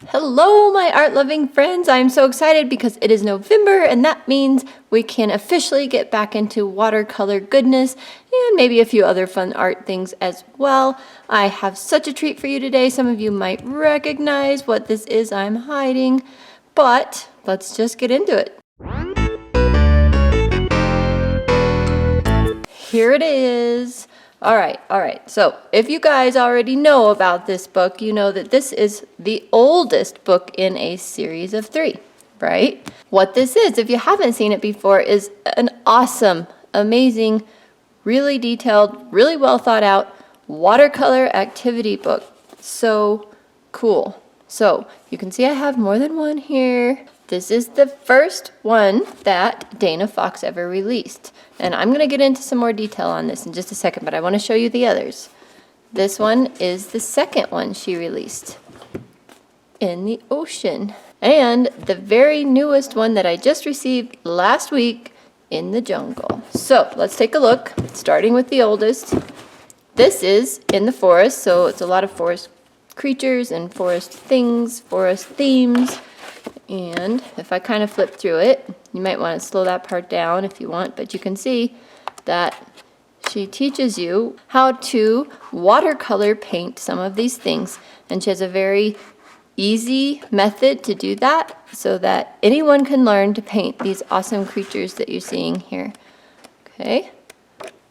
Hello, my art-loving friends. I'm so excited because it is November, and that means we can officially get back into watercolor goodness and maybe a few other fun art things as well. I have such a treat for you today. Some of you might recognize what this is I'm hiding, but let's just get into it. Here it is. All right. So if you guys already know about this book, you know that this is the oldest book in a series of 3, right? What this is, if you haven't seen it before, is an awesome, amazing, really detailed, really well thought out watercolor activity book. So cool. So you can see I have more than one here. This is the first one that Dana Fox ever released. And I'm going to get into some more detail on this in just a second, but I want to show you the others. This one is the second one she released, In the Ocean. And the very newest one that I just received last week, In the Jungle. So let's take a look, starting with the oldest. This is In the Forest, so it's a lot of forest creatures and forest things, forest themes. And if I kind of flip through it, you might want to slow that part down if you want, but you can see that she teaches you how to watercolor paint some of these things. And she has a very easy method to do that so that anyone can learn to paint these awesome creatures that you're seeing here. Okay,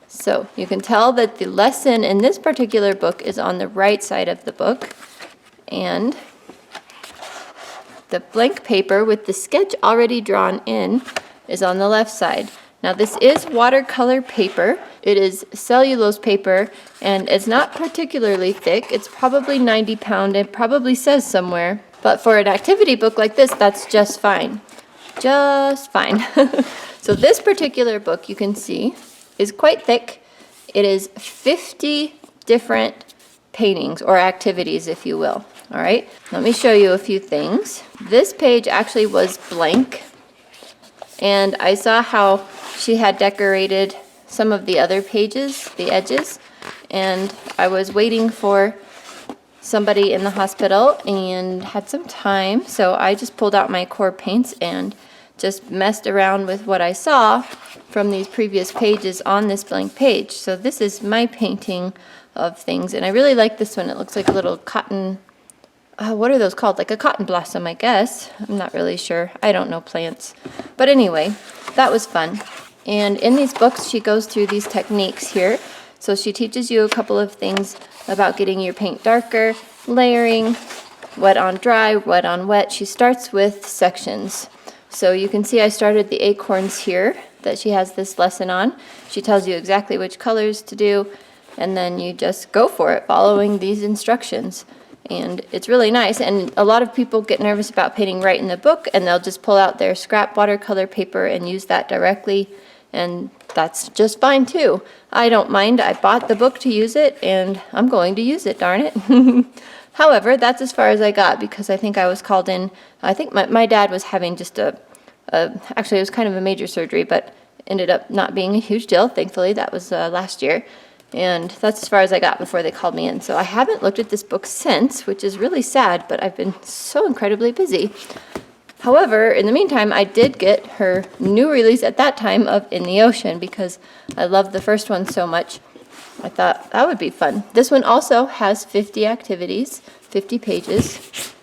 so you can tell that the lesson in this particular book is on the right side of the book, and the blank paper with the sketch already drawn in is on the left side. Now this is watercolor paper. It is cellulose paper, and it's not particularly thick. It's probably 90 pound. It probably says somewhere. But for an activity book like this, that's just fine. Just fine. So this particular book, you can see, is quite thick. It is 50 different paintings or activities, if you will. All right, let me show you a few things. This page actually was blank, and I saw how she had decorated some of the other pages, the edges, and I was waiting for somebody in the hospital and had some time, so I just pulled out my core paints and just messed around with what I saw from these previous pages on this blank page. So this is my painting of things, and I really like this one. It looks like a little cotton, what are those called? Like a cotton blossom, I guess. I'm not really sure. I don't know plants. But anyway, that was fun. And in these books, she goes through these techniques here. So she teaches you a couple of things about getting your paint darker, layering, wet on dry, wet on wet. She starts with sections. So you can see I started the acorns here that she has this lesson on. She tells you exactly which colors to do, and then you just go for it following these instructions. And it's really nice, and a lot of people get nervous about painting right in the book, and they'll just pull out their scrap watercolor paper and use that directly, and that's just fine too. I don't mind. I bought the book to use it, and I'm going to use it, darn it. However, that's as far as I got, because I think I was called in. I think my dad was having just actually it was kind of a major surgery, but ended up not being a huge deal, thankfully. That was last year. And that's as far as I got before they called me in. So I haven't looked at this book since, which is really sad, but I've been so incredibly busy. However, in the meantime, I did get her new release at that time of In the Ocean because I loved the first one so much. I thought that would be fun. This one also has 50 activities, 50 pages.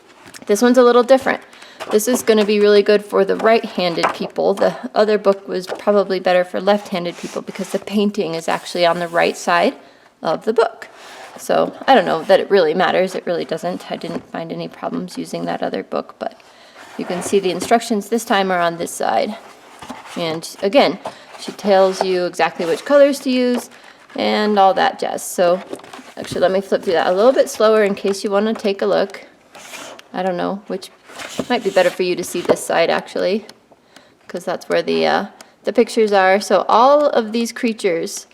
This one's a little different. This is going to be really good for the right-handed people. The other book was probably better for left-handed people because the painting is actually on the right side of the book. So I don't know that it really matters. It really doesn't. I didn't find any problems using that other book, but you can see the instructions this time are on this side. And again, she tells you exactly which colors to use and all that jazz. So actually, let me flip through that a little bit slower in case you want to take a look. I don't know which might be better for you to see this side actually, because that's where the pictures are. So all of these creatures,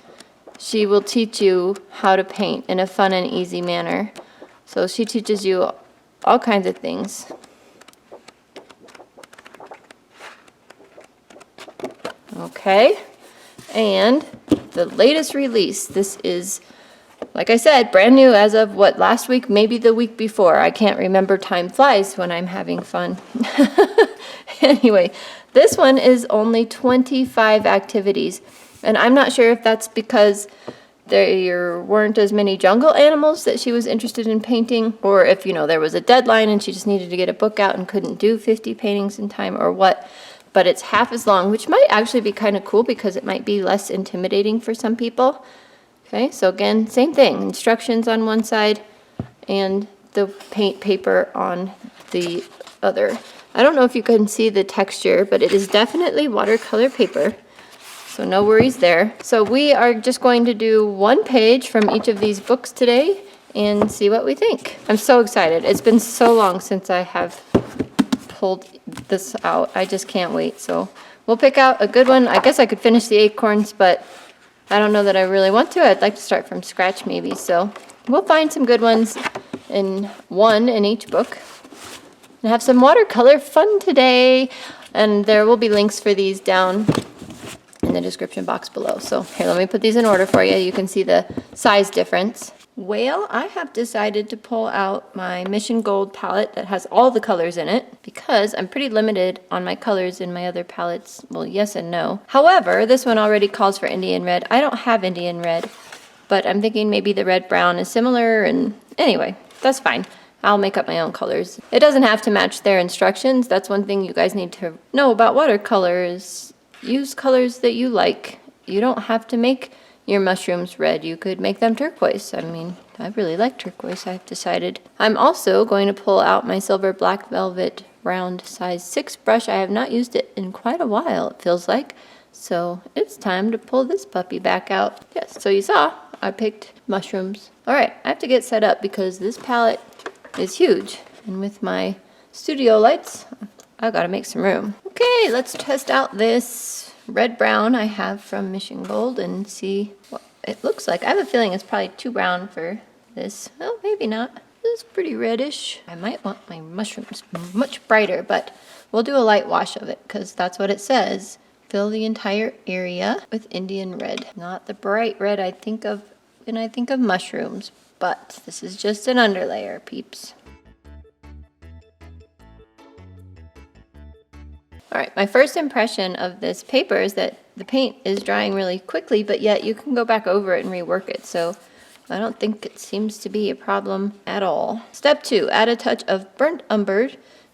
she will teach you how to paint in a fun and easy manner. So she teaches you all kinds of things. Okay, and the latest release, this is Like I said, brand new as of what, last week, maybe the week before. I can't remember, time flies when I'm having fun. Anyway, this one is only 25 activities. And I'm not sure if that's because there weren't as many jungle animals that she was interested in painting, or if, you know, there was a deadline and she just needed to get a book out and couldn't do 50 paintings in time, or what. But it's half as long, which might actually be kind of cool because it might be less intimidating for some people. Okay, so again, same thing, instructions on one side and the paint paper on the other. I don't know if you can see the texture, but it is definitely watercolor paper. So no worries there. So we are just going to do one page from each of these books today and see what we think. I'm so excited. It's been so long since I have pulled this out. I just can't wait. So we'll pick out a good one. I guess I could finish the acorns, but I don't know that I really want to. I'd like to start from scratch maybe. So we'll find some good ones in each book and have some watercolor fun today. And there will be links for these down in the description box below. So here, let me put these in order for you. You can see the size difference. Well, I have decided to pull out my Mission Gold palette that has all the colors in it because I'm pretty limited on my colors in my other palettes. Well, yes and no. However, this one already calls for Indian red. I don't have Indian red, but I'm thinking maybe the red brown is similar, and anyway, that's fine. I'll make up my own colors. It doesn't have to match their instructions. That's one thing you guys need to know about watercolors. Use colors that you like. You don't have to make your mushrooms red. You could make them turquoise. I mean, I really like turquoise, I've decided. I'm also going to pull out my silver black velvet round size 6 brush. I have not used it in quite a while, it feels like. So it's time to pull this puppy back out. Yes, so you saw, I picked mushrooms. All right, I have to get set up because this palette is huge. And with my studio lights, I've got to make some room. Okay, let's test out this red brown I have from Mission Gold and see what it looks like. I have a feeling it's probably too brown for this. Well, maybe not. This is pretty reddish. I might want my mushrooms much brighter, but we'll do a light wash of it because that's what it says. Fill the entire area with Indian red. Not the bright red I think of when I think of mushrooms, but this is just an underlayer, peeps. All right, my first impression of this paper is that the paint is drying really quickly, but yet you can go back over it and rework it. So I don't think it seems to be a problem at all. Step 2, add a touch of burnt umber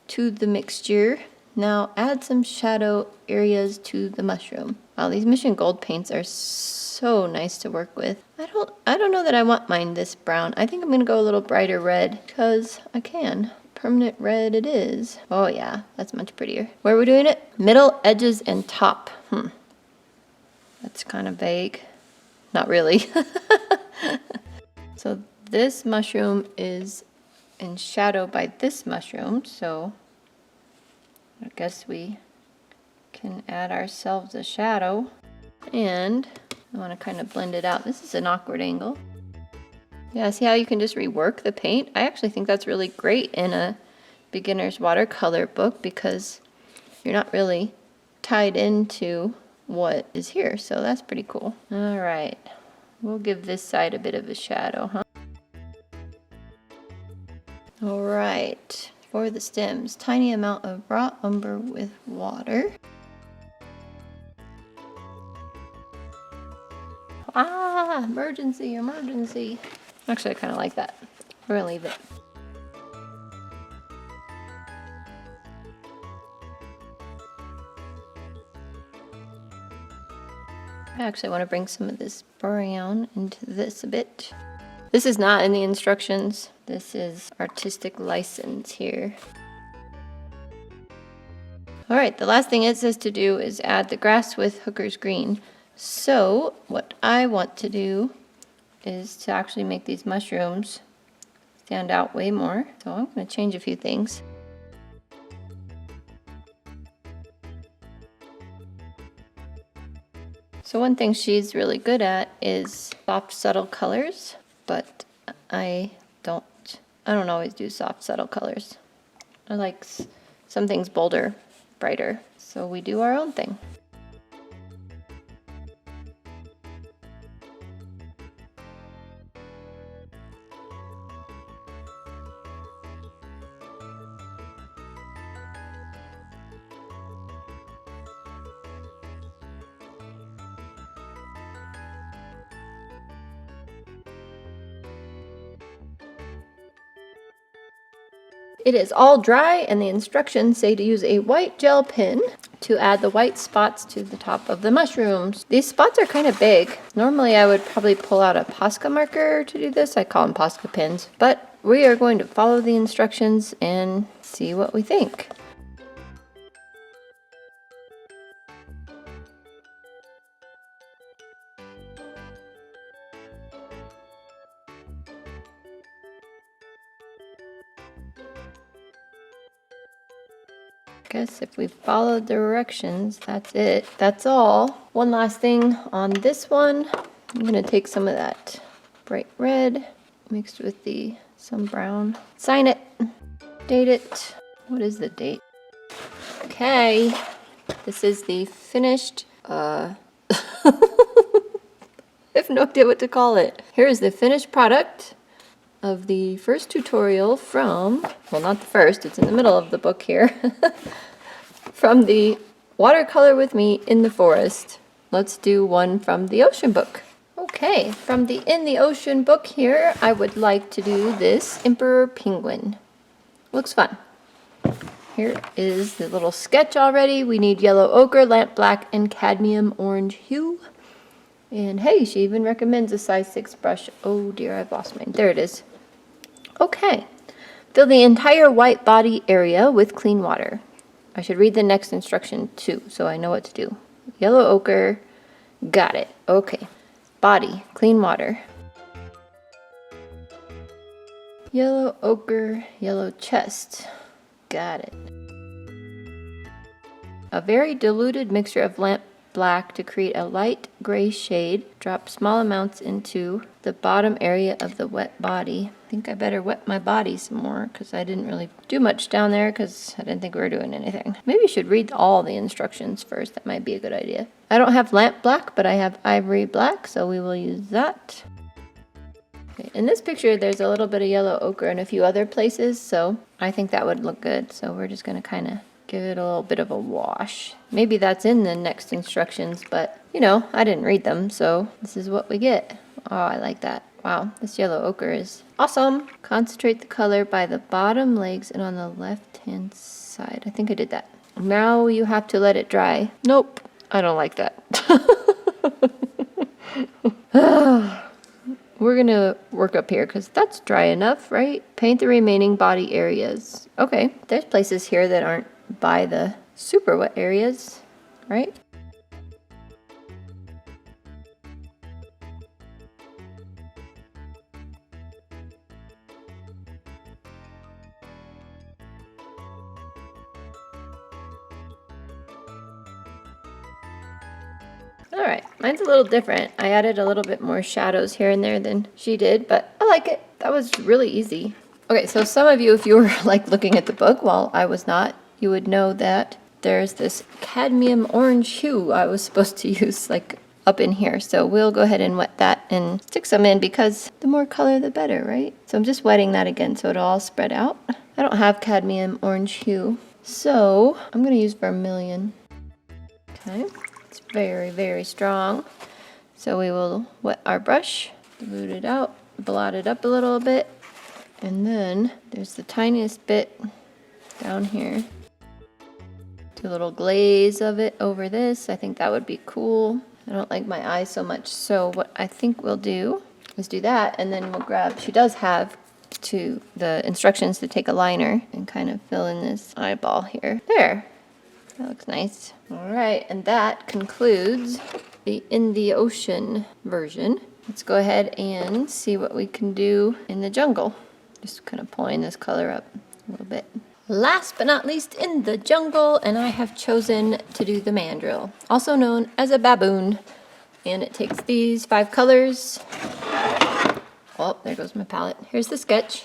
to the mixture. Now add some shadow areas to the mushroom. Wow, these Mission Gold paints are so nice to work with. I don't know that I want mine this brown. I think I'm gonna go a little brighter red because I can. Permanent red it is. Oh yeah, that's much prettier. Where are we doing it? Middle, edges, and top. That's kind of vague. Not really. So this mushroom is in shadow by this mushroom, so I guess we can add ourselves a shadow. And I want to kind of blend it out. This is an awkward angle. Yeah, see how you can just rework the paint? I actually think that's really great in a beginner's watercolor book because you're not really tied into what is here, so that's pretty cool. All right, we'll give this side a bit of a shadow, huh? All right, for the stems, tiny amount of raw umber with water. Ah, emergency, emergency. Actually, I kind of like that. We're gonna leave it. I actually want to bring some of this brown into this a bit. This is not in the instructions. This is artistic license here. All right, the last thing it says to do is add the grass with Hooker's green. So what I want to do is to actually make these mushrooms stand out way more. So I'm going to change a few things. So one thing she's really good at is soft, subtle colors, but I don't always do soft, subtle colors. I like some things bolder, brighter. So we do our own thing. It is all dry, and the instructions say to use a white gel pen to add the white spots to the top of the mushrooms. These spots are kind of big. Normally I would probably pull out a Posca marker to do this. I call them Posca pens. But we are going to follow the instructions and see what we think. Guess if we follow directions, that's it. That's all. One last thing on this one. I'm gonna take some of that bright red mixed with some brown. Sign it, date it. What is the date? Okay, this is the finished, I have no idea what to call it. Here is the finished product of the first tutorial from, well, not the first, it's in the middle of the book here, from the Watercolor with Me in the Forest. Let's do one from the ocean book. Okay, from the In the Ocean book here, I would like to do this Emperor Penguin. Looks fun. Here is the little sketch already. We need yellow ochre, lamp black, and cadmium orange hue. And hey, she even recommends a size 6 brush. Oh dear, I've lost mine. There it is. Okay. Fill the entire white body area with clean water. I should read the next instruction too, so I know what to do. Yellow ochre. Got it. Okay. Body, clean water. Yellow ochre, yellow chest. Got it. A very diluted mixture of lamp black to create a light gray shade. Drop small amounts into the bottom area of the wet body. I think I better wet my body some more because I didn't really do much down there because I didn't think we were doing anything. Maybe you should read all the instructions first. That might be a good idea. I don't have lamp black, but I have ivory black, so we will use that. Okay, in this picture, there's a little bit of yellow ochre in a few other places, so I think that would look good. So we're just going to kind of give it a little bit of a wash. Maybe that's in the next instructions, but you know, I didn't read them, so this is what we get. Oh, I like that. Wow, this yellow ochre is awesome. Concentrate the color by the bottom legs and on the left-hand side. I think I did that. Now you have to let it dry. Nope, I don't like that. We're gonna work up here because that's dry enough, right? Paint the remaining body areas. Okay, there's places here that aren't by the super wet areas, right? All right, mine's a little different. I added a little bit more shadows here and there than she did, but I like it. That was really easy. Okay, so some of you, if you were like looking at the book while I was not, you would know that there's this cadmium orange hue I was supposed to use like up in here. So we'll go ahead and wet that and stick some in because the more color, the better, right? So I'm just wetting that again so it'll all spread out. I don't have cadmium orange hue, so I'm gonna use vermilion. Okay. Very, very strong. So we will wet our brush, dilute it out, blot it up a little bit, and then there's the tiniest bit down here. Do a little glaze of it over this. I think that would be cool. I don't like my eyes so much, so what I think we'll do is do that, and then we'll grab, she does have the instructions to take a liner and kind of fill in this eyeball here. There. That looks nice. All right, and that concludes the In the Ocean version. Let's go ahead and see what we can do in the jungle. Just kind of pulling this color up a little bit. Last but not least, in the jungle, and I have chosen to do the mandrill, also known as a baboon. And it takes these 5 colors. Oh, there goes my palette. Here's the sketch.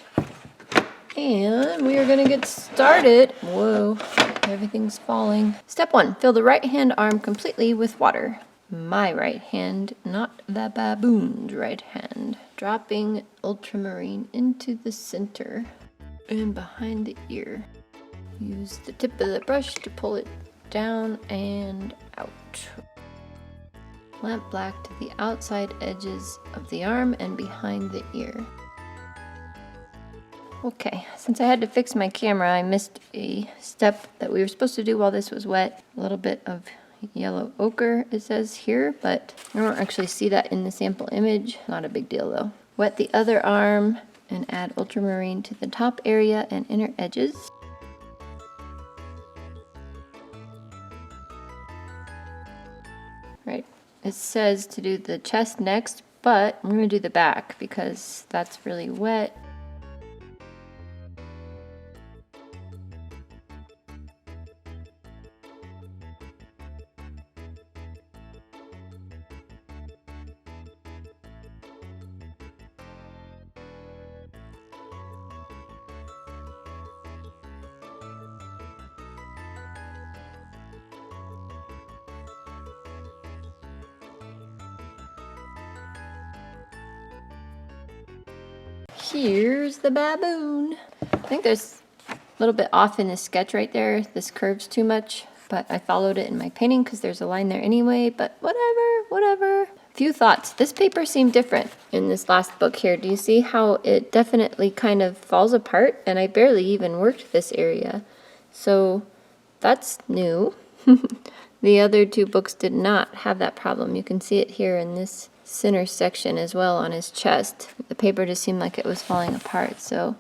And we are gonna get started. Whoa, everything's falling. Step 1, fill the right hand arm completely with water. My right hand, not the baboon's right hand. Dropping ultramarine into the center and behind the ear. Use the tip of the brush to pull it down and out. Lamp black to the outside edges of the arm and behind the ear. Okay, since I had to fix my camera, I missed a step that we were supposed to do while this was wet. A little bit of yellow ochre, it says here, but I don't actually see that in the sample image. Not a big deal though. Wet the other arm and add ultramarine to the top area and inner edges. Right, it says to do the chest next, but I'm gonna do the back because that's really wet. Here's the baboon. I think there's a little bit off in this sketch right there. This curves too much, but I followed it in my painting because there's a line there anyway, but whatever. Few thoughts. This paper seemed different in this last book here. Do you see how it definitely kind of falls apart? And I barely even worked this area. So that's new. The other two books did not have that problem. You can see it here in this center section as well on his chest. The paper just seemed like it was falling apart. So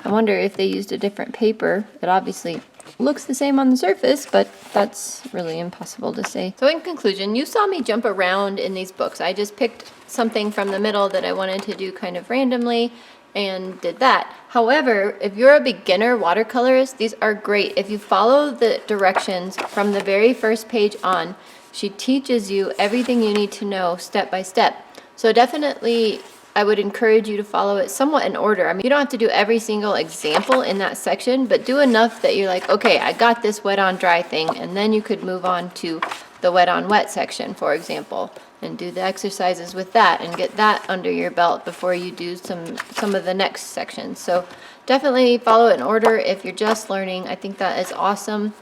I wonder if they used a different paper. It obviously looks the same on the surface, but that's really impossible to say. So in conclusion, you saw me jump around in these books. I just picked something from the middle that I wanted to do kind of randomly and did that. However, if you're a beginner watercolorist, these are great. If you follow the directions from the very first page on, she teaches you everything you need to know step by step. So definitely, I would encourage you to follow it somewhat in order. I mean, you don't have to do every single example in that section, but do enough that you're like, okay, I got this wet on dry thing, and then you could move on to the wet on wet section, for example, and do the exercises with that and get that under your belt before you do some of the next sections. So definitely follow it in order if you're just learning. I think that is awesome.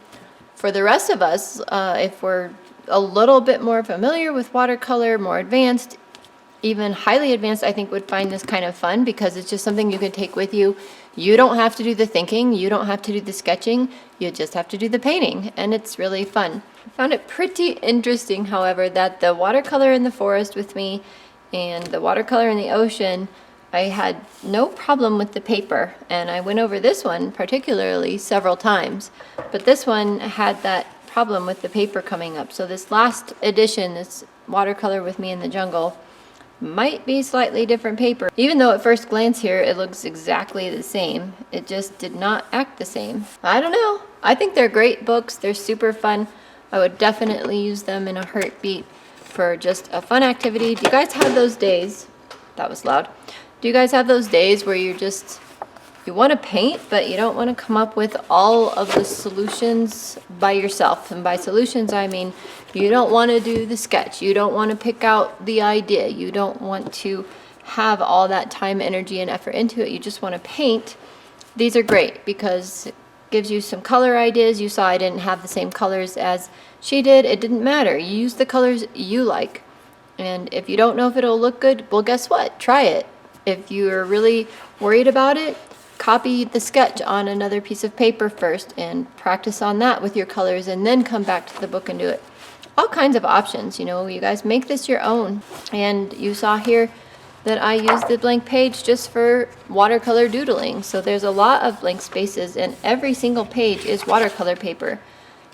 For the rest of us, if we're a little bit more familiar with watercolor, more advanced, even highly advanced, I think would find this kind of fun because it's just something you can take with you. You don't have to do the thinking, you don't have to do the sketching, you just have to do the painting, and it's really fun. I found it pretty interesting, however, that the watercolor in the forest with me and the watercolor in the ocean, I had no problem with the paper, and I went over this one particularly several times, but this one had that problem with the paper coming up. So this last edition, this watercolor with me in the jungle, might be slightly different paper. Even though at first glance here it looks exactly the same, it just did not act the same. I don't know. I think they're great books. They're super fun. I would definitely use them in a heartbeat for just a fun activity. Do you guys have those days? That was loud. Do you guys have those days where you want to paint, but you don't want to come up with all of the solutions by yourself? And by solutions, I mean you don't want to do the sketch. You don't want to pick out the idea. You don't want to have all that time, energy, and effort into it. You just want to paint. These are great because it gives you some color ideas. You saw I didn't have the same colors as she did. It didn't matter. You use the colors you like. And if you don't know if it'll look good, well, guess what? Try it. If you're really worried about it, copy the sketch on another piece of paper first and practice on that with your colors and then come back to the book and do it. All kinds of options, you know, you guys make this your own. And you saw here that I used the blank page just for watercolor doodling. So there's a lot of blank spaces and every single page is watercolor paper,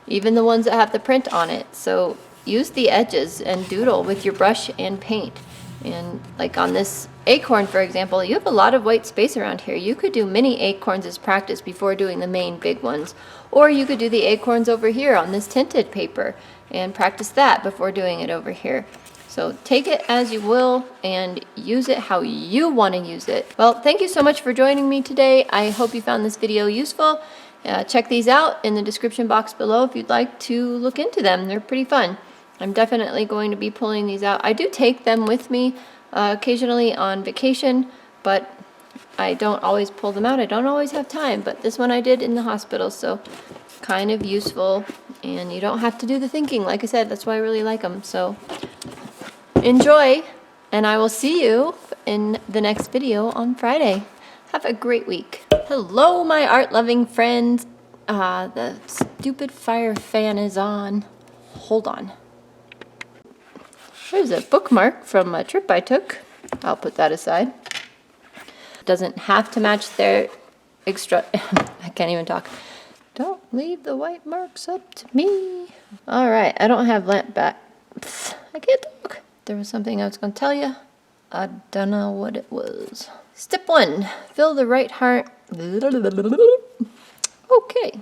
even the ones that have the print on it. So use the edges and doodle with your brush and paint. And like on this acorn, for example, you have a lot of white space around here. You could do mini acorns as practice before doing the main big ones. Or you could do the acorns over here on this tinted paper and practice that before doing it over here. So take it as you will and use it how you want to use it. Well, thank you so much for joining me today. I hope you found this video useful. Check these out in the description box below if you'd like to look into them. They're pretty fun. I'm definitely going to be pulling these out. I do take them with me occasionally on vacation, but I don't always pull them out. I don't always have time, but this one I did in the hospital, so kind of useful. And you don't have to do the thinking. Like I said, that's why I really like them. So enjoy, and I will see you in the next video on Friday. Have a great week. Hello, my art-loving friends. The stupid fire fan is on. Hold on. There's a bookmark from a trip I took. I'll put that aside. Doesn't have to match their extra... I can't even talk. Don't leave the white marks up to me. All right, I don't have lamp back. I can't talk. There was something I was going to tell you. I don't know what it was. Step 1, fill the right heart. Okay,